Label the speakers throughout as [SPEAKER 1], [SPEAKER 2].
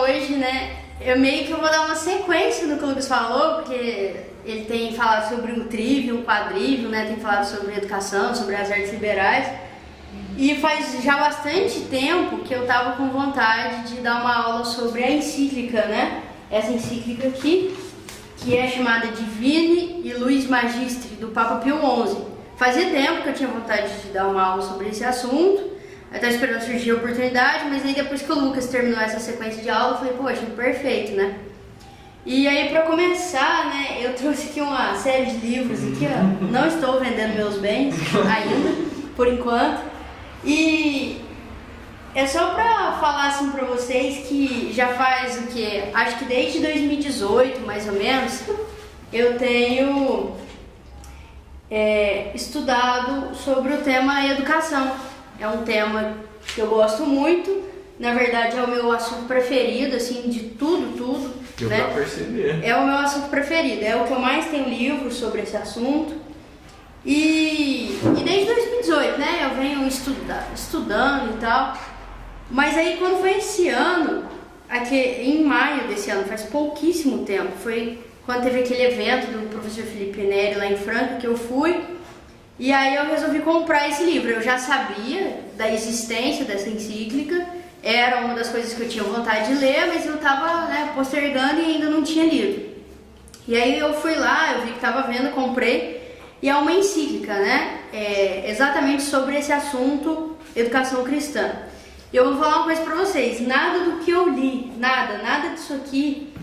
[SPEAKER 1] hoje, né, eu vou dar uma sequência no que o Lucas falou, porque ele tem falado sobre o trivium, o quadrivium, né, tem falado sobre educação, sobre as artes liberais. E faz já bastante tempo que eu tava com vontade de dar uma aula sobre a encíclica, né, essa encíclica aqui, que é chamada Divine Iuris Magistri, do Papa Pio XI. Fazia tempo que eu tinha vontade de dar uma aula sobre esse assunto, eu estava esperando surgir a oportunidade, mas aí depois que o Lucas terminou essa sequência de aula, eu falei, poxa, perfeito, né? E aí, para começar, né, eu trouxe aqui uma série de livros aqui, ó. Não estou vendendo meus bens ainda, por enquanto. E é só para falar assim para vocês que já faz o quê? Acho que desde 2018, mais ou menos, eu tenho estudado sobre o tema educação. É um tema que eu gosto muito, na verdade é o meu assunto preferido, assim, de tudo,
[SPEAKER 2] eu
[SPEAKER 1] né?
[SPEAKER 2] pra perceber.
[SPEAKER 1] É o meu assunto preferido, é o que eu mais tenho livros sobre esse assunto. E desde 2018, né, eu venho estudando e tal. Mas aí quando foi esse ano, aqui, em maio desse ano, faz pouquíssimo tempo, foi quando teve aquele evento do professor Felipe Neri lá em Franca que eu fui. E aí eu resolvi comprar esse livro. Eu já sabia da existência dessa encíclica, era uma das coisas que eu tinha vontade de ler, mas eu estava, né, postergando e ainda não tinha lido. E aí eu fui lá, eu vi que estava vendo, comprei, e é uma encíclica, né, exatamente sobre esse assunto, educação cristã. E eu vou falar uma coisa para vocês, nada do que eu li, nada disso aqui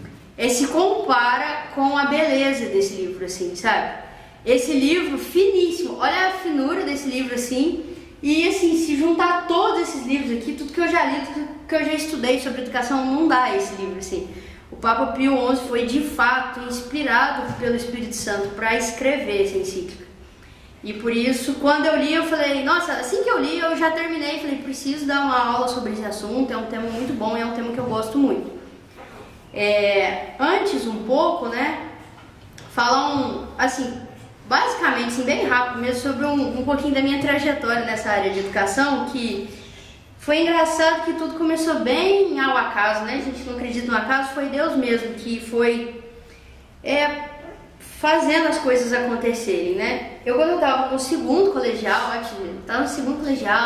[SPEAKER 1] se compara com a beleza desse livro, assim, sabe? Esse livro finíssimo, olha a finura desse livro assim, e assim, se juntar todos esses livros aqui, tudo que eu já li, tudo que eu já estudei sobre educação, não dá esse livro assim. O Papa Pio XI foi de fato inspirado pelo Espírito Santo para escrever essa encíclica. E por isso, quando eu li, eu falei, nossa, assim que eu li, eu já terminei, falei, preciso dar uma aula sobre esse assunto, é um tema muito bom, é um tema que eu gosto muito. Antes um pouco, né, falar basicamente, assim, bem rápido mesmo, sobre um pouquinho da minha trajetória nessa área de educação, que foi engraçado que tudo começou bem ao acaso, né? A gente não acredita no acaso, foi Deus mesmo que foi fazendo as coisas acontecerem, né? Quando eu tava no segundo colegial,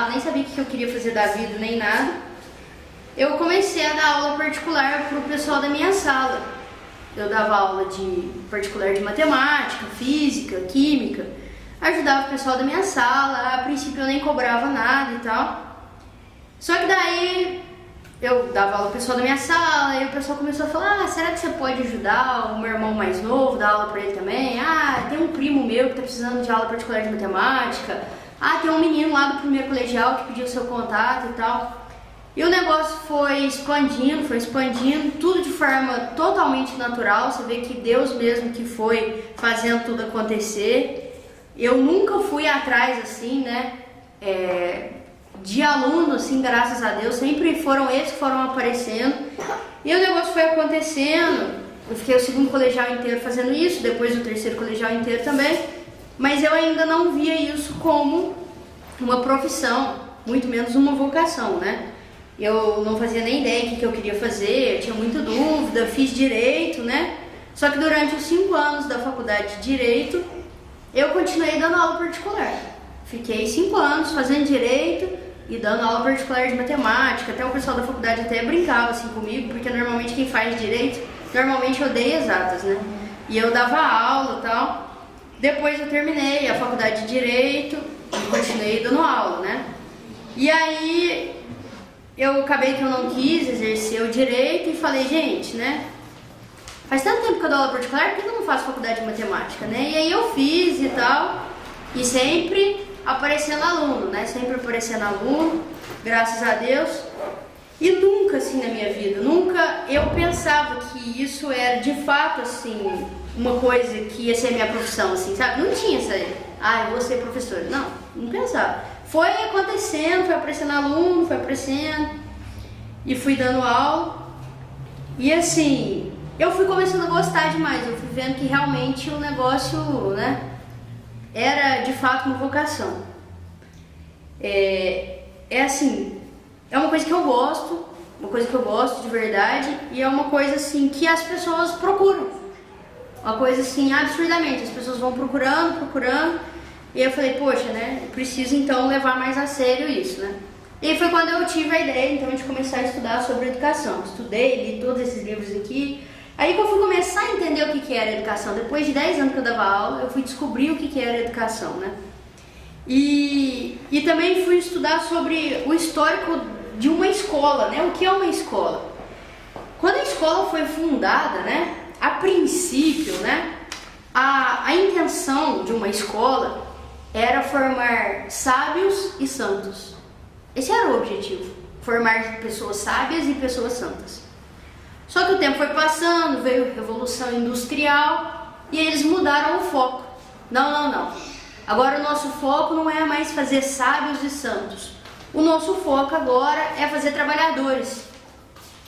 [SPEAKER 1] nem sabia o que eu queria fazer da vida, nem nada, eu comecei a dar aula particular pro pessoal da minha sala. Eu dava aula de particular de matemática, física, química, ajudava o pessoal da minha sala, a princípio eu nem cobrava nada e tal. Só que daí eu dava aula pro pessoal da minha sala e o pessoal começou a falar, será que você pode ajudar o meu irmão mais novo, dar aula pra ele também? Tem um primo meu que tá precisando de aula particular de matemática, tem um menino lá do primeiro colegial que pediu seu contato e tal. E o negócio foi expandindo, tudo de forma totalmente natural. Você vê que Deus mesmo que foi fazendo tudo acontecer. Eu nunca fui atrás, assim, né, de aluno, assim, graças a Deus. Sempre foram eles que foram aparecendo. E o negócio foi acontecendo. Eu fiquei o segundo colegial inteiro fazendo isso, depois o terceiro colegial inteiro também. Mas eu ainda não via isso como uma profissão, muito menos uma vocação, né? Eu não fazia nem ideia do que eu queria fazer, eu tinha muita dúvida, fiz Direito, né? Só que durante os 5 anos da faculdade de Direito, eu continuei dando aula particular. Fiquei 5 anos fazendo Direito e dando aula particular de Matemática. Até o pessoal da faculdade até brincava assim comigo, porque normalmente quem faz Direito, normalmente odeia exatas, né? E eu dava aula e tal. Depois eu terminei a faculdade de Direito e continuei dando aula, né? E aí eu acabei que eu não quis exercer o direito e falei, gente, né, faz tanto tempo que eu dou aula particular, por que eu não faço faculdade de matemática, né? E aí eu fiz e tal, e sempre aparecendo aluno, né, graças a Deus. E nunca, assim, na minha vida, nunca eu pensava que isso era, de fato, assim, uma coisa que ia ser minha profissão, assim, sabe? Não tinha essa, eu vou ser professora, não pensava. Foi acontecendo, foi aparecendo aluno, e fui dando aula. E assim, eu fui começando a gostar demais, eu fui vendo que realmente o negócio, né, era de fato uma vocação. Assim, é uma coisa que eu gosto, uma coisa que eu gosto de verdade e é uma coisa assim que as pessoas procuram. Uma coisa assim, absurdamente, as pessoas vão procurando, e eu falei, poxa, né, eu preciso então levar mais a sério isso, né. E aí foi quando eu tive a ideia então de começar a estudar sobre educação. Estudei, li todos esses livros aqui. Aí que eu fui começar a entender o que era educação. Depois de 10 anos que eu dava aula, eu fui descobrir o que era educação, né. E também fui estudar sobre o histórico de uma escola, né, o que é uma escola. Quando a escola foi fundada, né, a princípio, né, a intenção de uma escola era formar sábios e santos. Esse era o objetivo, formar pessoas sábias e pessoas santas. Só que o tempo foi passando, veio a Revolução Industrial e eles mudaram o foco. Não. Agora o nosso foco não é mais fazer sábios e santos. O nosso foco agora é fazer trabalhadores.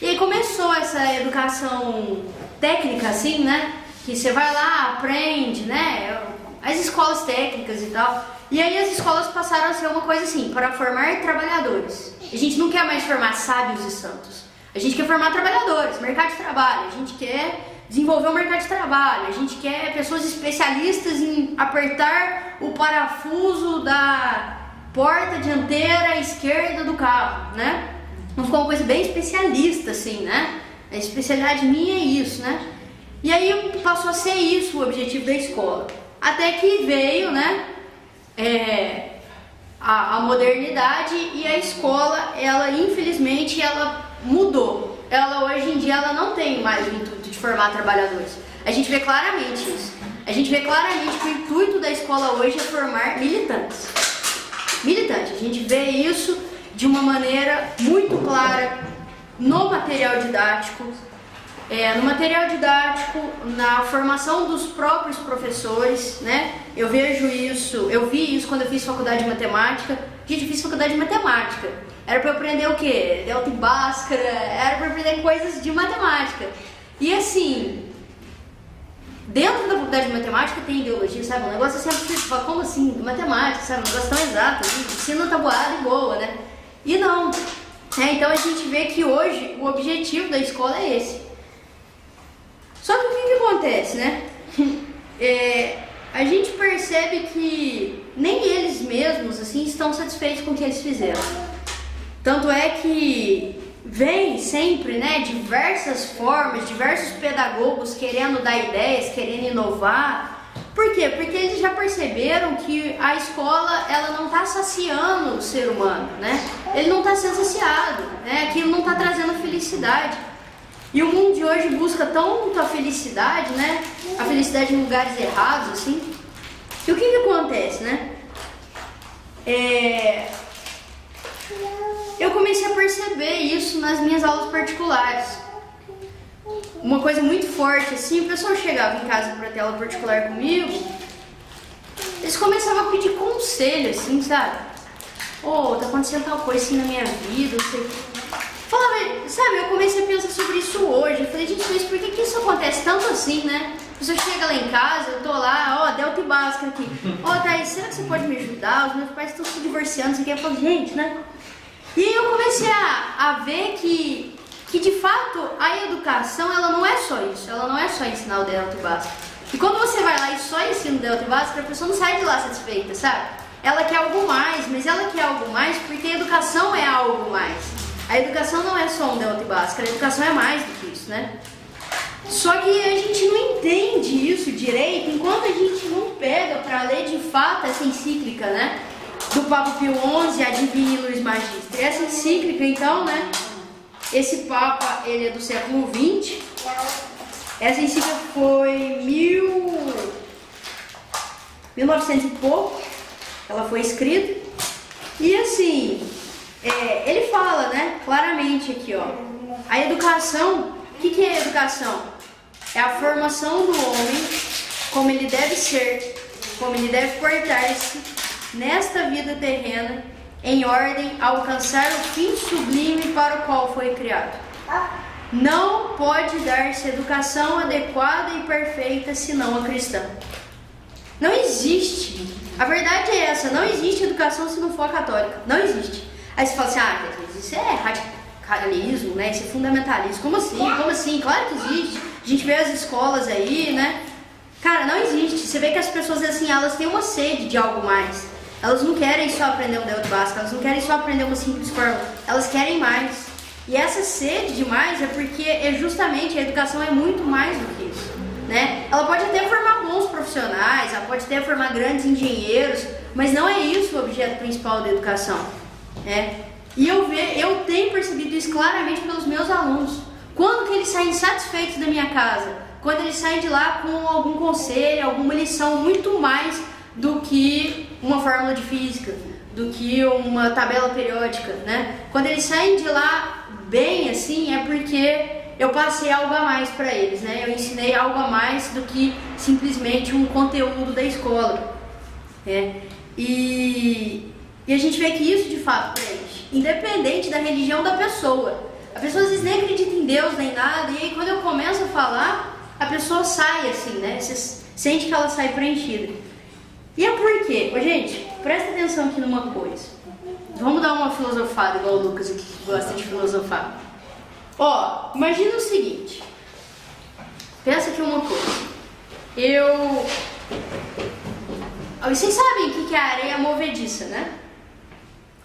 [SPEAKER 1] E aí começou essa educação técnica, assim, né? Que você vai lá, aprende, né? As escolas técnicas e tal. E aí as escolas passaram a ser uma coisa assim, para formar trabalhadores. A gente não quer mais formar sábios e santos. A gente quer formar trabalhadores, mercado de trabalho. A gente quer desenvolver o mercado de trabalho. A gente quer pessoas especialistas em apertar o parafuso da porta dianteira esquerda do carro, né? Não ficou uma coisa bem especialista, assim, né? A especialidade minha é isso, né? E aí passou a ser isso o objetivo da escola. Até que veio, né, a modernidade e a escola, ela infelizmente, ela mudou. Ela hoje em dia, ela não tem mais o intuito de formar trabalhadores. A gente vê claramente isso. A gente vê claramente que o intuito da escola hoje é formar militantes. Militantes. A gente vê isso de uma maneira muito clara no material didático, na formação dos próprios professores, né? Eu vi isso quando eu fiz faculdade de matemática. Gente, eu fiz faculdade de matemática. Era para eu aprender o quê? Delta e Bhaskara, era para eu aprender coisas de matemática. E assim, dentro da faculdade de matemática tem ideologia, sabe? Um negócio assim, você fala, como assim? Matemática, sabe? Um negócio tão exato, ensina tabuada e boa, né? E não. Então a gente vê que hoje o objetivo da escola é esse. Só que o que acontece, né? A gente percebe que nem eles mesmos assim estão satisfeitos com o que eles fizeram. Tanto é que vem sempre, né, diversas formas, diversos pedagogos querendo dar ideias, querendo inovar. Por quê? Porque eles já perceberam que a escola, ela não está saciando o ser humano, né? Ele não está sendo saciado, né? Aquilo não está trazendo felicidade. E o mundo de hoje busca tanto a felicidade, né? A felicidade em lugares errados, assim. E o que acontece, né? Eu comecei a perceber isso nas minhas aulas particulares. Uma coisa muito forte, assim, o pessoal chegava em casa para ter aula particular comigo, eles começavam a pedir conselho, assim, sabe? Tá acontecendo tal coisa assim na minha vida, não sei o que. Falava, sabe, eu comecei a pensar sobre isso hoje. Eu falei, gente, mas por que isso acontece tanto assim, né? A pessoa chega lá em casa, eu tô lá, Delta e Bhaskara aqui. Thaís, será que você pode me ajudar? Os meus pais estão se divorciando, você quer falar, gente, né? E aí eu comecei a ver que de fato a educação, ela não é só isso. Ela não é só ensinar o Delta e Bhaskara. E quando você vai lá e só ensina o Delta e Bhaskara, a pessoa não sai de lá satisfeita, sabe? Ela quer algo mais, mas ela quer algo mais porque a educação é algo mais. A educação não é só um Delta e Bhaskara, a educação é mais do que isso, né? Só que a gente não entende isso direito enquanto a gente não pega para ler de fato essa encíclica, né? Do Papa Pio XI, a Divini Luis Magistri. Essa encíclica, então, né? Esse Papa, ele é do século XX. Essa encíclica foi 1900 e pouco. Ela foi escrita. E assim, ele fala, né? Claramente aqui, a educação. O que é a educação? É a formação do homem, como ele deve ser, como ele deve portar-se nesta vida terrena, em ordem a alcançar o fim sublime para o qual foi criado. Não pode dar-se educação adequada e perfeita senão a cristã. Não existe. A verdade é essa, não existe educação se não for a católica. Não existe. Aí você fala assim, isso é fundamentalismo, né? Esse fundamentalismo. Como assim? Como assim? Claro que existe. A gente vê as escolas aí, né? Cara, não existe. Você vê que as pessoas, assim, elas têm uma sede de algo mais. Elas não querem só aprender um delta básico, elas não querem só aprender uma simples fórmula. Elas querem mais. E essa sede de mais é porque justamente a educação é muito mais do que isso, né? Ela pode até formar bons profissionais, ela pode até formar grandes engenheiros, mas não é isso o objeto principal da educação, né? E eu tenho percebido isso claramente pelos meus alunos. Quando que eles saem insatisfeitos da minha casa? Quando eles saem de lá com algum conselho, alguma lição muito mais do que uma fórmula de física, do que uma tabela periódica, né? Quando eles saem de lá bem assim, é porque eu passei algo a mais para eles, né? Eu ensinei algo a mais do que simplesmente um conteúdo da escola, né? E a gente vê que isso de fato preenche, independente da religião da pessoa. A pessoa às vezes nem acredita em Deus nem nada, e aí quando eu começo a falar, a pessoa sai assim, né? Você sente que ela sai preenchida. E é por quê? Ô, gente, presta atenção aqui numa coisa. Vamos dar uma filosofada, igual o Lucas aqui que gosta de filosofar. Ó, imagina o seguinte. Pensa aqui uma coisa. Vocês sabem o que é areia movediça, né?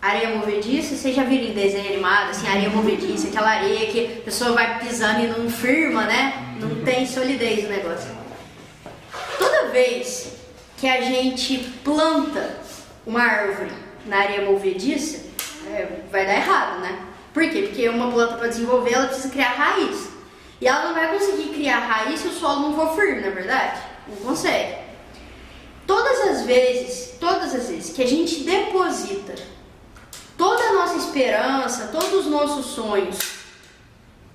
[SPEAKER 1] Areia movediça, vocês já viram em desenho animado, assim, areia movediça, aquela areia que a pessoa vai pisando e não firma, né? Não tem solidez o negócio. Toda vez que a gente planta uma árvore na areia movediça, vai dar errado, né? Por quê? Porque uma planta, para desenvolver, ela precisa criar raiz. E ela não vai conseguir criar raiz se o solo não for firme, não é verdade? Não consegue. Todas as vezes que a gente deposita toda a nossa esperança, todos os nossos sonhos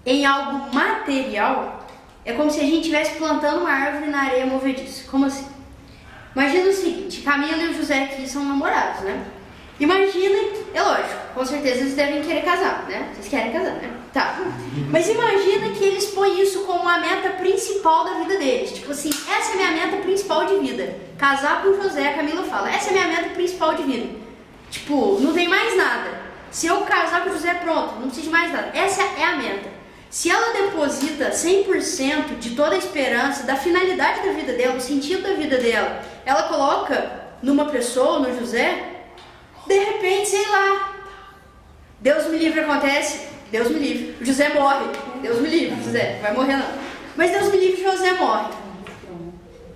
[SPEAKER 1] em algo material, é como se a gente estivesse plantando uma árvore na areia movediça. Como assim? Imagina o seguinte, Camila e o José aqui são namorados, né? Imaginem, é lógico, com certeza eles devem querer casar, né? Vocês querem casar, né? Tá. Mas imagina que eles põem isso como a meta principal da vida deles. Tipo assim, essa é a minha meta principal de vida. Casar com o José, a Camila fala, essa é a minha meta principal de vida. Tipo, não tem mais nada. Se eu casar com o José, pronto, não preciso de mais nada. Essa é a meta. Se ela deposita 100% de toda a esperança, da finalidade da vida dela, do sentido da vida dela, ela coloca numa pessoa, no José, de repente, sei lá, Deus me livre acontece, Deus me livre, o José morre, Deus me livre, José, vai morrer não. Mas Deus me livre, José morre.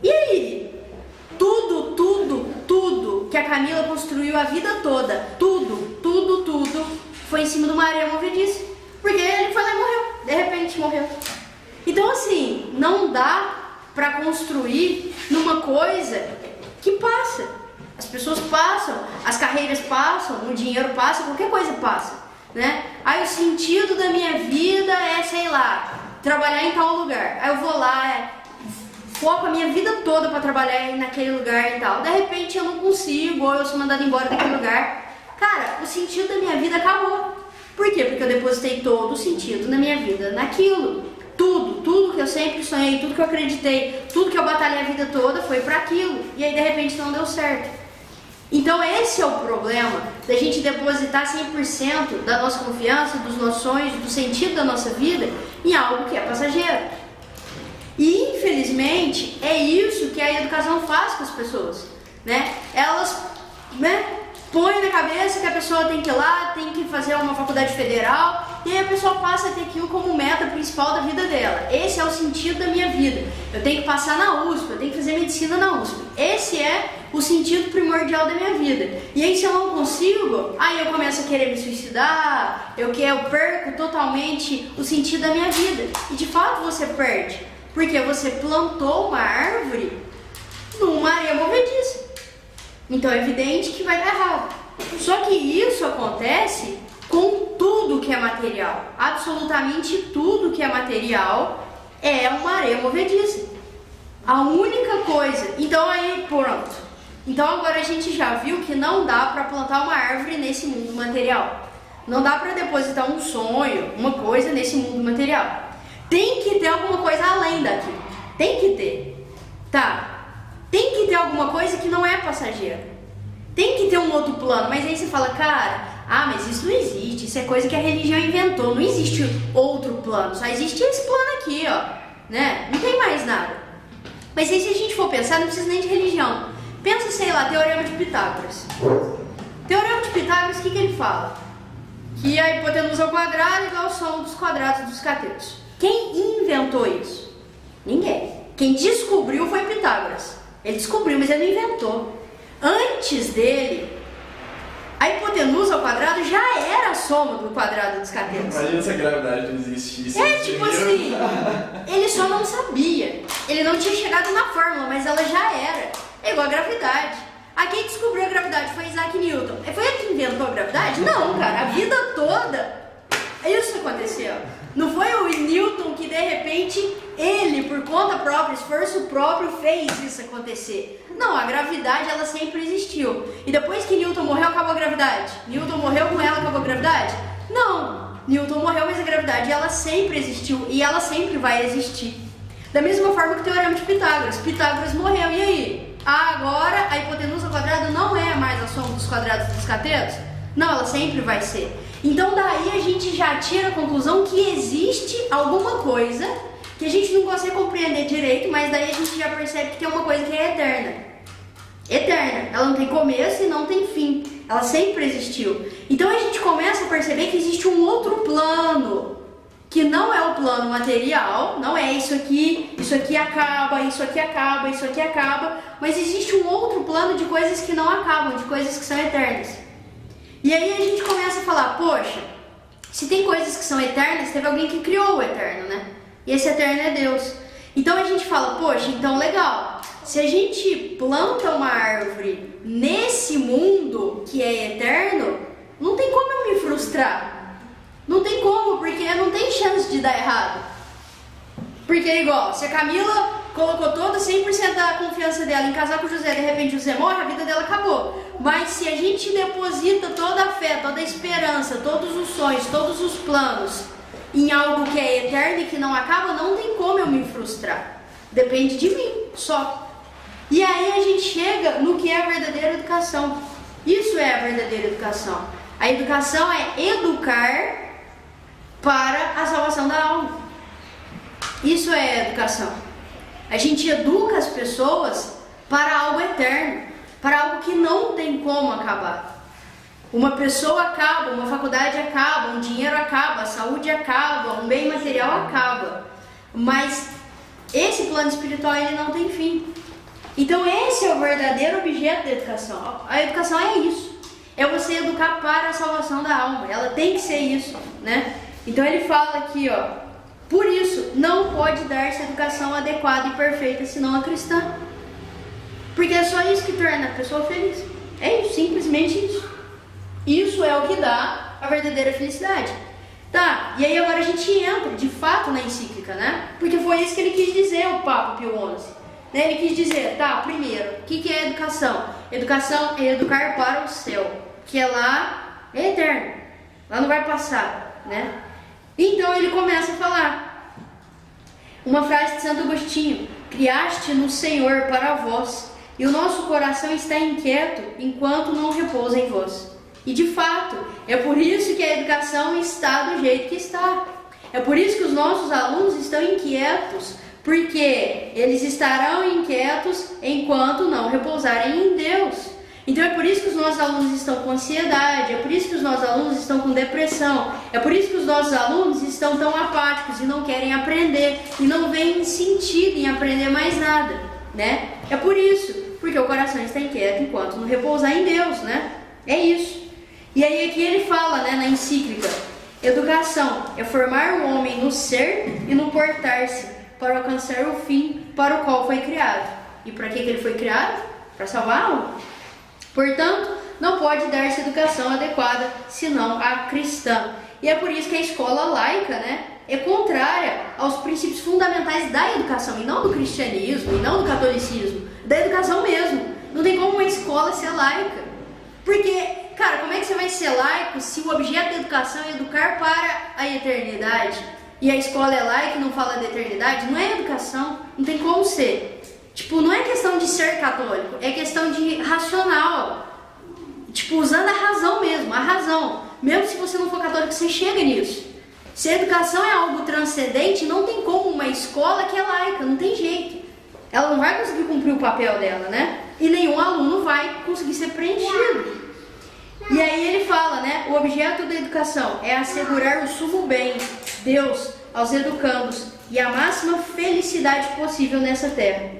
[SPEAKER 1] E aí? Tudo que a Camila construiu a vida toda, tudo, foi em cima de uma areia movediça. Porque ele foi lá e morreu, de repente morreu. Então assim, não dá pra construir numa coisa que passa. As pessoas passam, as carreiras passam, o dinheiro passa, qualquer coisa passa, né? Aí o sentido da minha vida é, sei lá, trabalhar em tal lugar. Aí eu vou lá, foco a minha vida toda pra trabalhar naquele lugar e tal. De repente eu não consigo, ou eu sou mandada embora daquele lugar. Cara, o sentido da minha vida acabou. Por quê? Porque eu depositei todo o sentido na minha vida naquilo. Tudo que eu sempre sonhei, tudo que eu acreditei, tudo que eu batalhei a vida toda foi pra aquilo. E aí de repente não deu certo. Então esse é o problema da gente depositar 100% da nossa confiança, dos nossos sonhos, do sentido da nossa vida em algo que é passageiro. E infelizmente é isso que a educação faz com as pessoas, né? Elas, põem na cabeça que a pessoa tem que ir lá, tem que fazer uma faculdade federal, e aí a pessoa passa a ter aquilo como meta principal da vida dela. Esse é o sentido da minha vida. Eu tenho que passar na USP, eu tenho que fazer medicina na USP. Esse é o sentido primordial da minha vida. E aí se eu não consigo, aí eu começo a querer me suicidar, eu perco totalmente o sentido da minha vida. E de fato você perde, porque você plantou uma árvore numa areia movediça. Então é evidente que vai dar errado. Só que isso acontece com tudo que é material. Absolutamente tudo que é material é uma areia movediça. A única coisa... Então aí, pronto. Então agora a gente já viu que não dá para plantar uma árvore nesse mundo material. Não dá para depositar um sonho, uma coisa nesse mundo material. Tem que ter alguma coisa além daquilo. Tem que ter. Tá. Tem que ter alguma coisa que não é passageira. Tem que ter um outro plano. Mas aí você fala, cara, ah, mas isso não existe, isso é coisa que a religião inventou, não existe outro plano, só existe esse plano aqui, ó, né? Não tem mais nada. Mas aí se a gente for pensar, não precisa nem de religião. Pensa, sei lá, Teorema de Pitágoras. Teorema de Pitágoras, o que ele fala? Que a hipotenusa ao quadrado é igual ao soma dos quadrados dos catetos. Quem inventou isso? Ninguém. Quem descobriu foi Pitágoras. Ele descobriu, mas ele não inventou. Antes dele, a hipotenusa ao quadrado já era a soma do quadrado dos catetos.
[SPEAKER 2] Imagina se a gravidade não existisse.
[SPEAKER 1] Tipo assim, ele só não sabia. Ele não tinha chegado na fórmula, mas ela já era. É igual a gravidade. A quem descobriu a gravidade foi Isaac Newton. Foi ele que inventou a gravidade? Não, cara. A vida toda isso aconteceu. Não foi o Newton que de repente ele, por conta própria, esforço próprio, fez isso acontecer. Não, a gravidade ela sempre existiu. E depois que Newton morreu, acabou a gravidade. Newton morreu, com ela acabou a gravidade? Não. Newton morreu, mas a gravidade ela sempre existiu e ela sempre vai existir. Da mesma forma que o Teorema de Pitágoras. Pitágoras morreu, e aí? Agora a hipotenusa ao quadrado não é mais a soma dos quadrados dos catetos? Não, ela sempre vai ser. Então daí a gente já tira a conclusão que existe alguma coisa que a gente não consegue compreender direito, mas daí a gente já percebe que tem uma coisa que é eterna. Eterna. Ela não tem começo e não tem fim. Ela sempre existiu. Então a gente começa a perceber que existe um outro plano, que não é o plano material, não é isso aqui acaba, isso aqui acaba, isso aqui acaba, mas existe um outro plano de coisas que não acabam, de coisas que são eternas. E aí a gente começa a falar, poxa, se tem coisas que são eternas, teve alguém que criou o eterno, né? E esse eterno é Deus. Então a gente fala, poxa, então legal, se a gente planta uma árvore nesse mundo que é eterno, não tem como eu me frustrar. Não tem como, porque não tem chance de dar errado. Porque igual, se a Camila colocou toda 100% da confiança dela em casar com o José, de repente o José morre, a vida dela acabou. Mas se a gente deposita toda a fé, toda a esperança, todos os sonhos, todos os planos em algo que é eterno e que não acaba, não tem como eu me frustrar. Depende de mim, só. E aí a gente chega no que é a verdadeira educação. Isso é a verdadeira educação. A educação é educar para a salvação da alma. Isso é a educação. A gente educa as pessoas para algo eterno, para algo que não tem como acabar. Uma pessoa acaba, uma faculdade acaba, um dinheiro acaba, a saúde acaba, um bem material acaba. Mas esse plano espiritual ele não tem fim. Então esse é o verdadeiro objeto da educação. A educação é isso. É você educar para a salvação da alma. Ela tem que ser isso, né? Então ele fala aqui, ó. Por isso, não pode dar-se educação adequada e perfeita, senão a cristã. Porque é só isso que torna a pessoa feliz. É isso, simplesmente isso. Isso é o que dá a verdadeira felicidade. Tá, e aí agora a gente entra, de fato, na encíclica, né? Porque foi isso que ele quis dizer, o Papa Pio XI. Né? Ele quis dizer, tá, primeiro, o que é educação? Educação é educar para o céu, que é lá, é eterno. Lá não vai passar, né? Então ele começa a falar uma frase de Santo Agostinho: criaste no Senhor para vós, e o nosso coração está inquieto enquanto não repousa em vós. E de fato, é por isso que a educação está do jeito que está. É por isso que os nossos alunos estão inquietos, porque eles estarão inquietos enquanto não repousarem em Deus. Então é por isso que os nossos alunos estão com ansiedade, é por isso que os nossos alunos estão com depressão, é por isso que os nossos alunos estão tão apáticos e não querem aprender e não veem sentido em aprender mais nada, né? É por isso, porque o coração está inquieto enquanto não repousar em Deus, né? É isso. E aí aqui ele fala, né, na encíclica: educação é formar o homem no ser e no portar-se para alcançar o fim para o qual foi criado. E para que ele foi criado? Para salvar a alma. Portanto, não pode dar-se educação adequada senão a cristã. E é por isso que a escola laica, né, é contrária aos princípios fundamentais da educação, e não do cristianismo, e não do catolicismo, da educação mesmo. Não tem como uma escola ser laica. Porque, cara, como é que você vai ser laico se o objeto da educação é educar para a eternidade? E a escola é laica e não fala da eternidade? Não é educação, não tem como ser. Tipo, não é questão de ser católico, é questão de racional. Tipo, usando a razão mesmo, a razão. mesmo se você não for católico, você chega nisso. Se a educação é algo transcendente, não tem como uma escola que é laica, não tem jeito. Ela não vai conseguir cumprir o papel dela, né? E nenhum aluno vai conseguir ser preenchido. E aí ele fala, né? O objeto da educação é assegurar o sumo bem, Deus, aos educandos e a máxima felicidade possível nessa terra.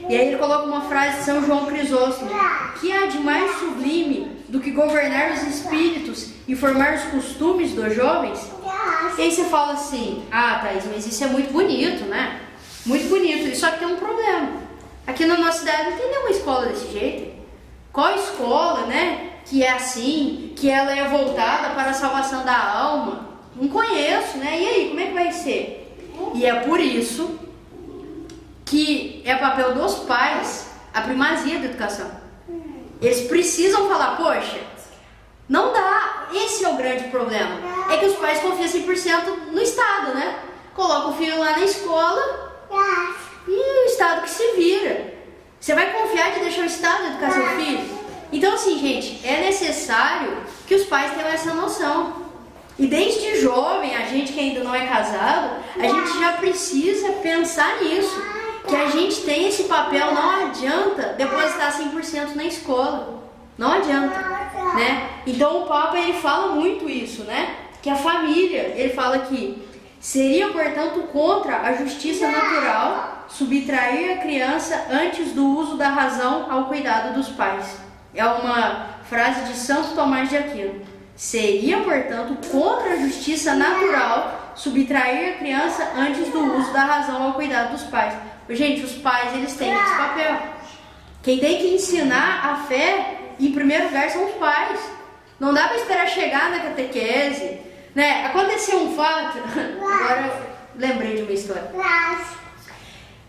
[SPEAKER 1] E aí ele coloca uma frase de São João Crisóstomo: que há de mais sublime do que governar os espíritos e formar os costumes dos jovens? E aí você fala assim: ah, Thaís, mas isso é muito bonito, né? Muito bonito, só que tem um problema. Aqui na nossa cidade não tem nenhuma escola desse jeito. Qual escola, né, que é assim, que ela é voltada para a salvação da alma? Não conheço, né? E aí, como é que vai ser? E é por isso que é papel dos pais a primazia da educação. Eles precisam falar: poxa, não dá. Esse é o grande problema. É que os pais confiam 100% no Estado, né? Coloca o filho lá na escola e o Estado que se vira. Você vai confiar de deixar o Estado educar seu filho? Então, assim, gente, é necessário que os pais tenham essa noção. E desde jovem, a gente que ainda não é casado, a gente já precisa pensar nisso. Que a gente tem esse papel, não adianta depositar 100% na escola. Não adianta, né? Então o Papa, ele fala muito isso, né? Que a família, ele fala que seria, portanto, contra a justiça natural subtrair a criança antes do uso da razão ao cuidado dos pais. É uma frase de Santo Tomás de Aquino. Seria, portanto, contra a justiça natural subtrair a criança antes do uso da razão ao cuidado dos pais. Gente, os pais, eles têm esse papel. Quem tem que ensinar a fé, em primeiro lugar, são os pais. Não dá para esperar chegar na catequese, né? Aconteceu um fato, agora eu lembrei de uma história.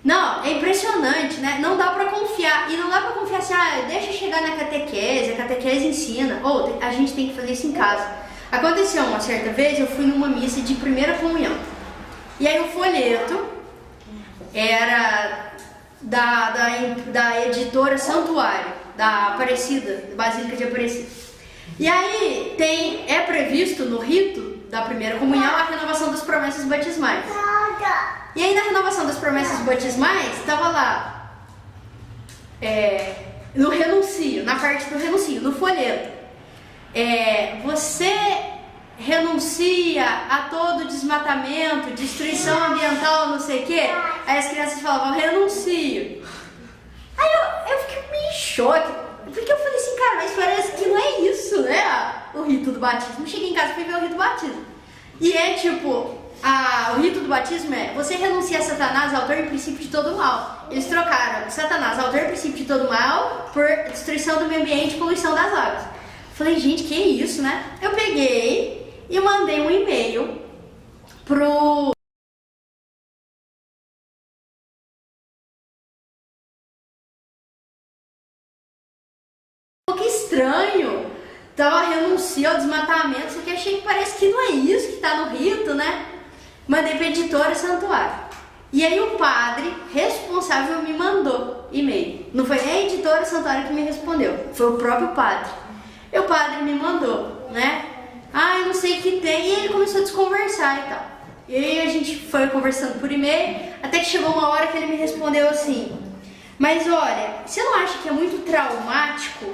[SPEAKER 1] Não, é impressionante, né? Não dá pra confiar. E não dá pra confiar assim: ah, deixa chegar na catequese, a catequese ensina. Ou a gente tem que fazer isso em casa. Aconteceu uma certa vez, eu fui numa missa de primeira comunhão. E aí o folheto era da editora Santuário, da Aparecida, Basílica de Aparecida. E aí é previsto no rito da primeira comunhão a renovação das promessas batismais. E aí na renovação das promessas batismais, estava lá, no renuncio, na parte do renuncio, no folheto. Você renuncia a todo desmatamento, destruição ambiental, não sei o quê. Aí as crianças falavam: renuncio. Aí eu fiquei meio em choque, porque eu falei assim: cara, mas parece que não é isso, né? O rito do batismo. Cheguei em casa e fui ver o rito do batismo. E é tipo, o rito do batismo é: você renuncia a Satanás, autor e princípio de todo mal. Eles trocaram Satanás, autor e princípio de todo mal, por destruição do meio ambiente e poluição das águas. Falei: gente, que isso, né? Eu peguei e mandei um e-mail pro que estranho, renunciou ao desmatamento, só que achei que parece que não é isso que tá no rito, né? Mandei pra editora Santuário. E aí o padre responsável me mandou e-mail. Não foi nem a editora Santuário que me respondeu, foi o próprio padre. E o padre me mandou, né? Eu não sei o que tem. E ele começou a desconversar e tal. E aí a gente foi conversando por e-mail, até que chegou uma hora que ele me respondeu assim: mas olha, você não acha que é muito traumático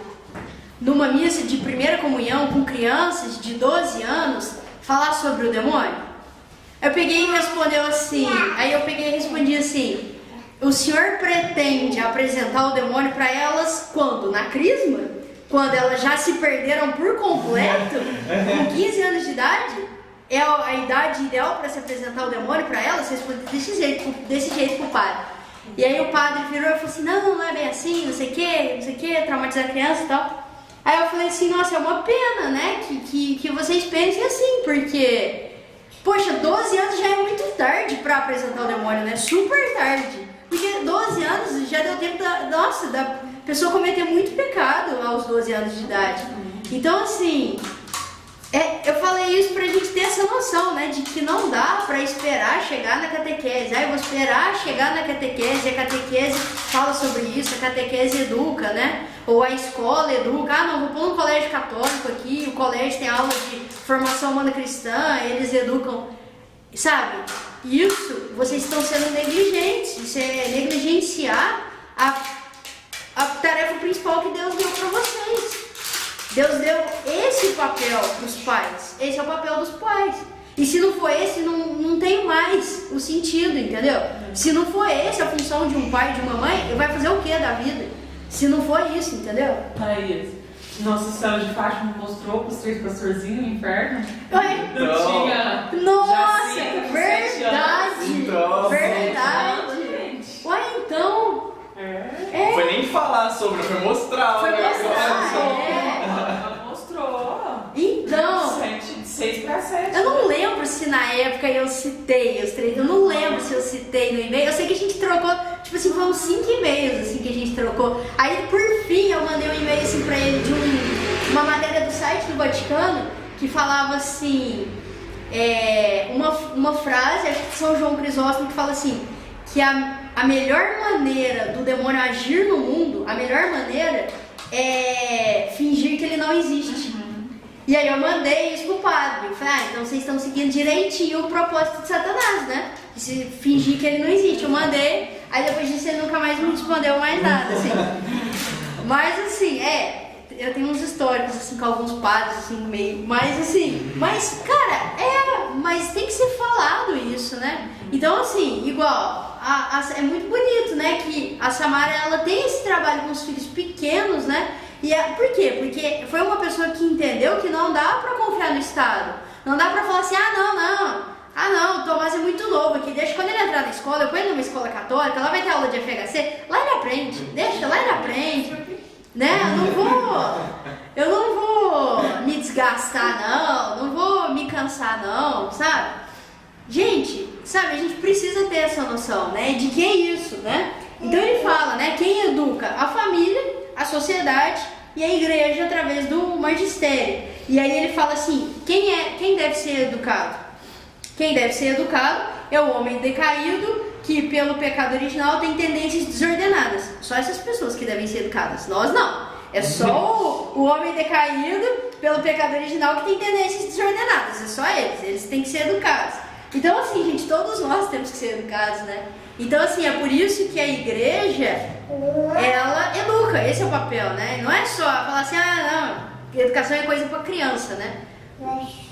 [SPEAKER 1] numa missa de primeira comunhão com crianças de 12 anos falar sobre o demônio? Eu peguei e respondeu assim, aí eu peguei e respondi assim: o senhor pretende apresentar o demônio para elas quando? Na crisma? Quando elas já se perderam por completo? Com 15 anos de idade? É a idade ideal para se apresentar o demônio para elas? Respondi desse jeito pro padre. E aí o padre virou e falou assim: não é bem assim, não sei o que, traumatizar a criança e tal. Aí eu falei assim: nossa, é uma pena, né, que vocês pensem assim, porque, poxa, 12 anos já é muito tarde para apresentar o demônio, né, super tarde. Porque 12 anos já deu tempo da pessoa cometer muito pecado aos 12 anos de idade. Então, assim, Eu falei isso pra gente ter essa noção, né? De que não dá pra esperar chegar na catequese. Eu vou esperar chegar na catequese, a catequese fala sobre isso, a catequese educa, né? Ou a escola educa. Ah, não, vou pôr um colégio católico aqui, o colégio tem aula de formação humana cristã, eles educam. Sabe? Isso, vocês estão sendo negligentes. Isso é negligenciar a tarefa principal que Deus deu pra vocês. Deus deu esse papel para os pais. Esse é o papel dos pais. E se não for esse, não tem mais o sentido, entendeu? Se não for essa a função de um pai e de uma mãe, vai fazer o que da vida? Se não for isso, entendeu?
[SPEAKER 3] Thaís, Nossa Senhora de Fátima mostrou para os 3 pastorzinhos no inferno?
[SPEAKER 2] Não.
[SPEAKER 3] Tinha
[SPEAKER 1] Nossa,
[SPEAKER 3] já 5, 7
[SPEAKER 1] verdade!
[SPEAKER 2] Então,
[SPEAKER 1] Verdade! Ué, então...
[SPEAKER 2] Não foi nem falar sobre, foi mostrar.
[SPEAKER 1] Foi
[SPEAKER 2] né?
[SPEAKER 1] mostrar,
[SPEAKER 3] Ela mostrou.
[SPEAKER 1] Então...
[SPEAKER 3] 6 para 7.
[SPEAKER 1] Eu não lembro se na época eu citei os 3, eu não lembro se eu citei no e-mail. Eu sei que a gente trocou, tipo assim, foram 5 e-mails assim que a gente trocou. Aí por fim eu mandei um e-mail assim pra ele de uma matéria do site do Vaticano que falava assim, uma frase, acho que de São João Crisóstomo, que fala assim, que a melhor maneira do demônio agir no mundo, a melhor maneira é fingir que ele não existe. E aí eu mandei isso pro padre. Eu falei, então vocês estão seguindo direitinho o propósito de Satanás, né? De se fingir que ele não existe. Eu mandei, aí depois disso ele nunca mais me respondeu mais nada, assim. Mas assim, eu tenho uns históricos assim com alguns padres assim no meio. Mas cara, mas tem que ser falado isso, né? Então assim, igual, é muito bonito, né? Que a Samara, ela tem esse trabalho com os filhos pequenos, né? Por quê? Porque foi uma pessoa que entendeu que não dá pra confiar no Estado. Não dá pra falar assim, não, o Tomás é muito novo aqui, deixa quando ele entrar na escola, eu ponho ele numa escola católica, lá vai ter aula de FHC, lá ele aprende, deixa, lá ele aprende, né? Eu não vou me desgastar não vou me cansar não, sabe? Gente, sabe, a gente precisa ter essa noção, né, de que é isso, né? Então ele fala, né, quem educa? A família, a sociedade e a igreja através do magistério. E aí ele fala assim, quem deve ser educado? Quem deve ser educado é o homem decaído que pelo pecado original tem tendências desordenadas. Só essas pessoas que devem ser educadas, nós não. É só o homem decaído pelo pecado original que tem tendências desordenadas, é só eles têm que ser educados. Então assim, gente, todos nós temos que ser educados, né? Então assim, é por isso que a igreja, ela educa, esse é o papel, né? Não é só falar assim, educação é coisa para criança, né?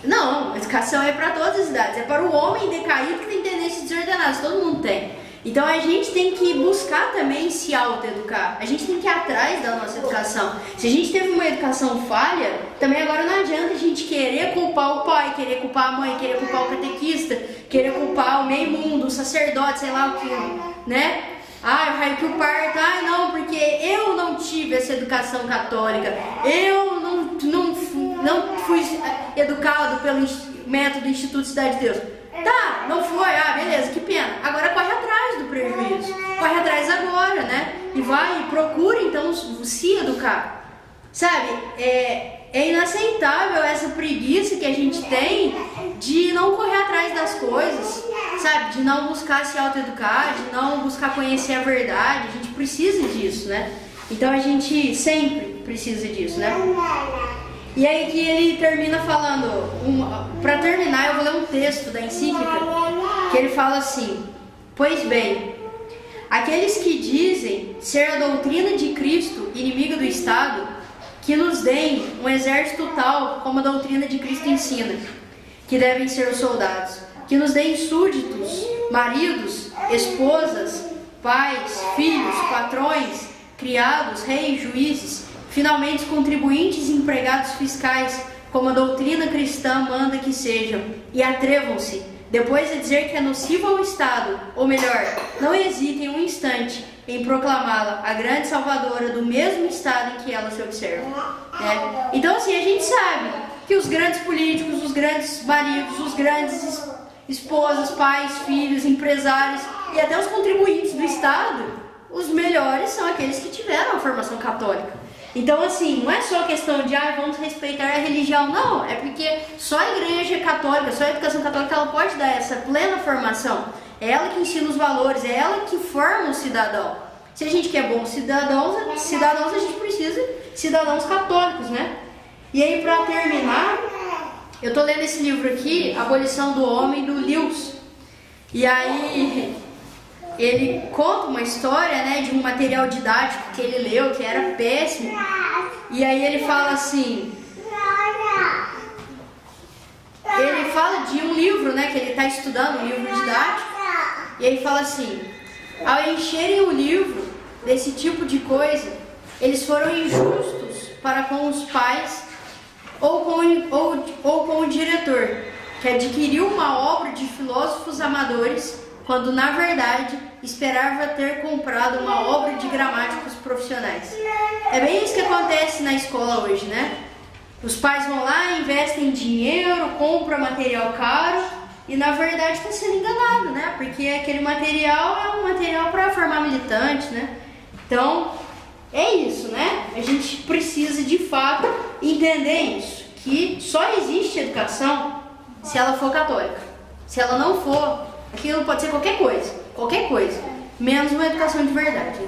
[SPEAKER 1] Não, educação é para todas as idades, é para o homem decaído que tem tendências desordenadas, todo mundo tem. Então a gente tem que buscar também se autoeducar, a gente tem que ir atrás da nossa educação. Se a gente teve uma educação falha, também agora não adianta a gente querer culpar o pai, querer culpar a mãe, querer culpar o catequista, querer culpar o meio mundo, o sacerdote, sei lá o que, né? O raio que o parto, não, porque eu não tive essa educação católica, eu não fui educado pelo método Instituto Cidade de Deus. Tá, não foi, beleza, que pena. Agora corre atrás do prejuízo, corre atrás agora, né? E vai e procura então se educar. Sabe, é inaceitável essa preguiça que a gente tem de não correr atrás das coisas, sabe? De não buscar se autoeducar, de não buscar conhecer a verdade. A gente precisa disso, né? Então a gente sempre precisa disso, né? E aí que ele termina falando, para terminar eu vou ler um texto da encíclica, que ele fala assim, pois bem, aqueles que dizem ser a doutrina de Cristo inimiga do Estado, que nos deem um exército tal como a doutrina de Cristo ensina, que devem ser os soldados, que nos deem súditos, maridos, esposas, pais, filhos, patrões, criados, reis, juízes, finalmente contribuintes e empregados fiscais, como a doutrina cristã manda que sejam, e atrevam-se, depois de dizer que é nocivo ao Estado, ou melhor, não hesitem um instante em proclamá-la a grande salvadora do mesmo Estado em que ela se observa. Né? Então assim, a gente sabe que os grandes políticos, os grandes maridos, os grandes esposas, pais, filhos, empresários e até os contribuintes do Estado, os melhores são aqueles que tiveram a formação católica. Então, assim, não é só questão de vamos respeitar a religião, não. É porque só a igreja católica, só a educação católica, ela pode dar essa plena formação. É ela que ensina os valores, é ela que forma o cidadão. Se a gente quer bons cidadãos, a gente precisa de cidadãos católicos, né? E aí, pra terminar, eu tô lendo esse livro aqui, Abolição do Homem, do Lewis. E aí, ele conta uma história, né, de um material didático que ele leu, que era péssimo. E aí ele fala assim... Ele fala de um livro, né, que ele está estudando, um livro didático. E aí fala assim... Ao encherem o livro desse tipo de coisa, eles foram injustos para com os pais ou com o diretor, que adquiriu uma obra de filósofos amadores, quando na verdade esperava ter comprado uma obra de gramáticos profissionais. É bem isso que acontece na escola hoje, né? Os pais vão lá, investem dinheiro, compram material caro e na verdade está sendo enganado, né? Porque aquele material é um material para formar militante, né? Então, é isso, né? A gente precisa de fato entender isso, que só existe educação se ela for católica. Se ela não for, aquilo pode ser qualquer coisa, menos uma educação de verdade.